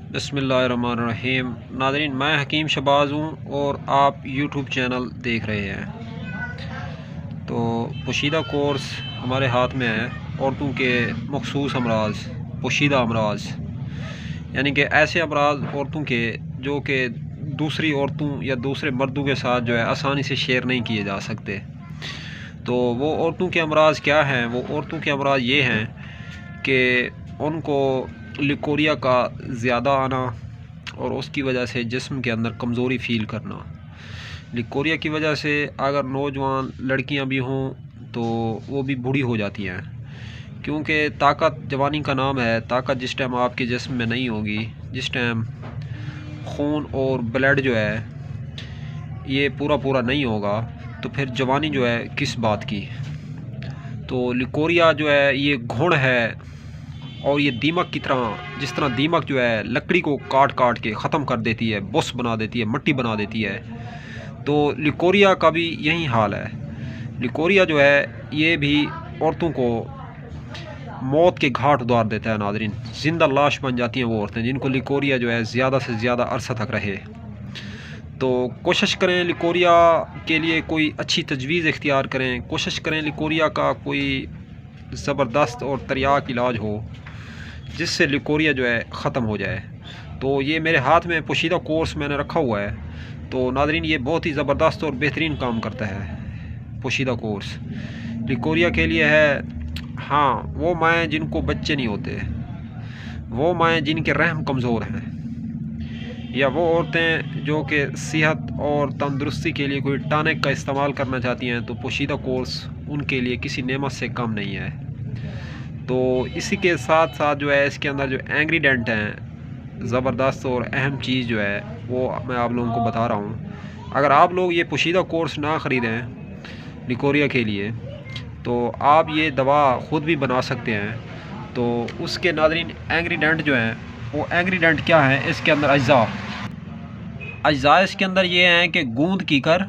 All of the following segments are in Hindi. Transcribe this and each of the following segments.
बिस्मिल्लाहिर्रहमानिर्रहीम। नाज़रीन, मैं हकीम शहबाज हूँ और आप यूट्यूब चैनल देख रहे हैं। तो पोशीदा कोर्स हमारे हाथ में है औरतों के मखसूस अमराज, पोशीदा अमराज, यानी कि ऐसे अमराज औरतों के जो कि दूसरी औरतों या दूसरे मर्दों के साथ जो है आसानी से शेयर नहीं किए जा सकते। तो वो औरतों के अमराज क्या हैं? वो औरतों के अमराज ये हैं कि उनको लिकोरिया का ज़्यादा आना और उसकी वजह से जिस्म के अंदर कमज़ोरी फ़ील करना। लिकोरिया की वजह से अगर नौजवान लड़कियां भी हों तो वो भी बूढ़ी हो जाती हैं, क्योंकि ताकत जवानी का नाम है। ताकत जिस टाइम आपके जिस्म में नहीं होगी, जिस टाइम खून और ब्लड जो है ये पूरा नहीं होगा, तो फिर जवानी जो है किस बात की। तो लिकोरिया जो है ये घुण है और ये दीमक की तरह, जिस तरह दीमक जो है लकड़ी को काट काट के ख़त्म कर देती है, बुस बना देती है, मिट्टी बना देती है, तो लिकोरिया का भी यही हाल है। लिकोरिया जो है ये भी औरतों को मौत के घाट उतार देता है। नाज़रीन, ज़िंदा लाश बन जाती हैं वो औरतें जिनको लिकोरिया जो है ज़्यादा से ज़्यादा अरसा तक रहे। तो कोशिश करें लिकोरिया के लिए कोई अच्छी तजवीज़ इख्तियार करें। कोशिश करें लिकोरिया का कोई ज़बरदस्त और तरियाक इलाज हो जिससे लिकोरिया जो है ख़त्म हो जाए। तो ये मेरे हाथ में पोशीदा कोर्स मैंने रखा हुआ है। तो नाज़रीन, ये बहुत ही ज़बरदस्त और बेहतरीन काम करता है पोशीदा कोर्स। लिकोरिया के लिए है, हाँ, वो माएँ जिनको बच्चे नहीं होते, वो माएँ जिनके रहम कमज़ोर हैं, या वो औरतें जो कि सेहत और तंदुरुस्ती के लिए कोई टॉनिक का इस्तेमाल करना चाहती हैं, तो पोशीदा कोर्स उनके लिए किसी नेमत से कम नहीं है। तो इसी के साथ साथ जो है इसके अंदर जो इंग्रेडिएंट हैं, ज़बरदस्त और अहम चीज़ जो है वो मैं आप लोगों को बता रहा हूँ। अगर आप लोग ये पोशीदा कोर्स ना ख़रीदें लिकोरिया के लिए, तो आप ये दवा ख़ुद भी बना सकते हैं। तो उसके नाज़रीन इंग्रेडिएंट जो हैं, वो इंग्रेडिएंट क्या हैं? इसके अंदर अज्जा इसके अंदर ये हैं कि गूंद कीकर,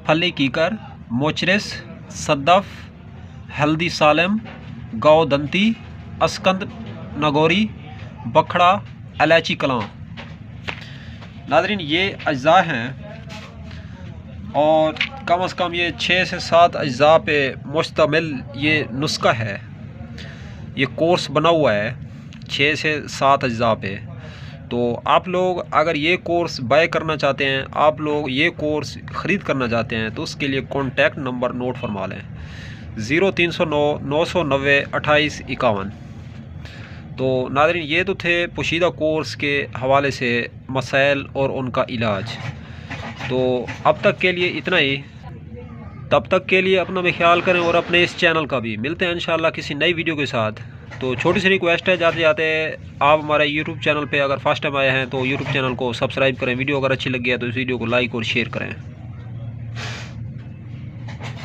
फली कीकर, मोचरस, सद्दफ, हल्दी सालम, गौदंती, अस्कंद नगोरी, बखड़ा, इलायची कलां। नाज़रीन, ये अज्जा हैं और कम से कम ये 6 से 7 अज्जा पे मुश्तमिल ये नुस्खा है। ये कोर्स बना हुआ है 6 से 7 अज्जा पे। तो आप लोग अगर ये कोर्स बाय करना चाहते हैं, आप लोग ये कोर्स ख़रीद करना चाहते हैं, तो उसके लिए कॉन्टैक्ट नंबर नोट फरमा लें, 0309 990 2851। तो नाज़रीन, ये तो थे पोशीदा कोर्स के हवाले से मसाइल और उनका इलाज। तो अब तक के लिए इतना ही। तब तक के लिए अपना भी ख्याल करें और अपने इस चैनल का भी। मिलते हैं इंशाल्लाह किसी नई वीडियो के साथ। तो छोटी सी रिक्वेस्ट है, जाते जाते आप हमारे यूट्यूब चैनल पे अगर फर्स्ट टाइम आए हैं तो यूट्यूब चैनल को सब्सक्राइब करें। वीडियो अगर अच्छी लगी है तो इस वीडियो को लाइक और शेयर करें।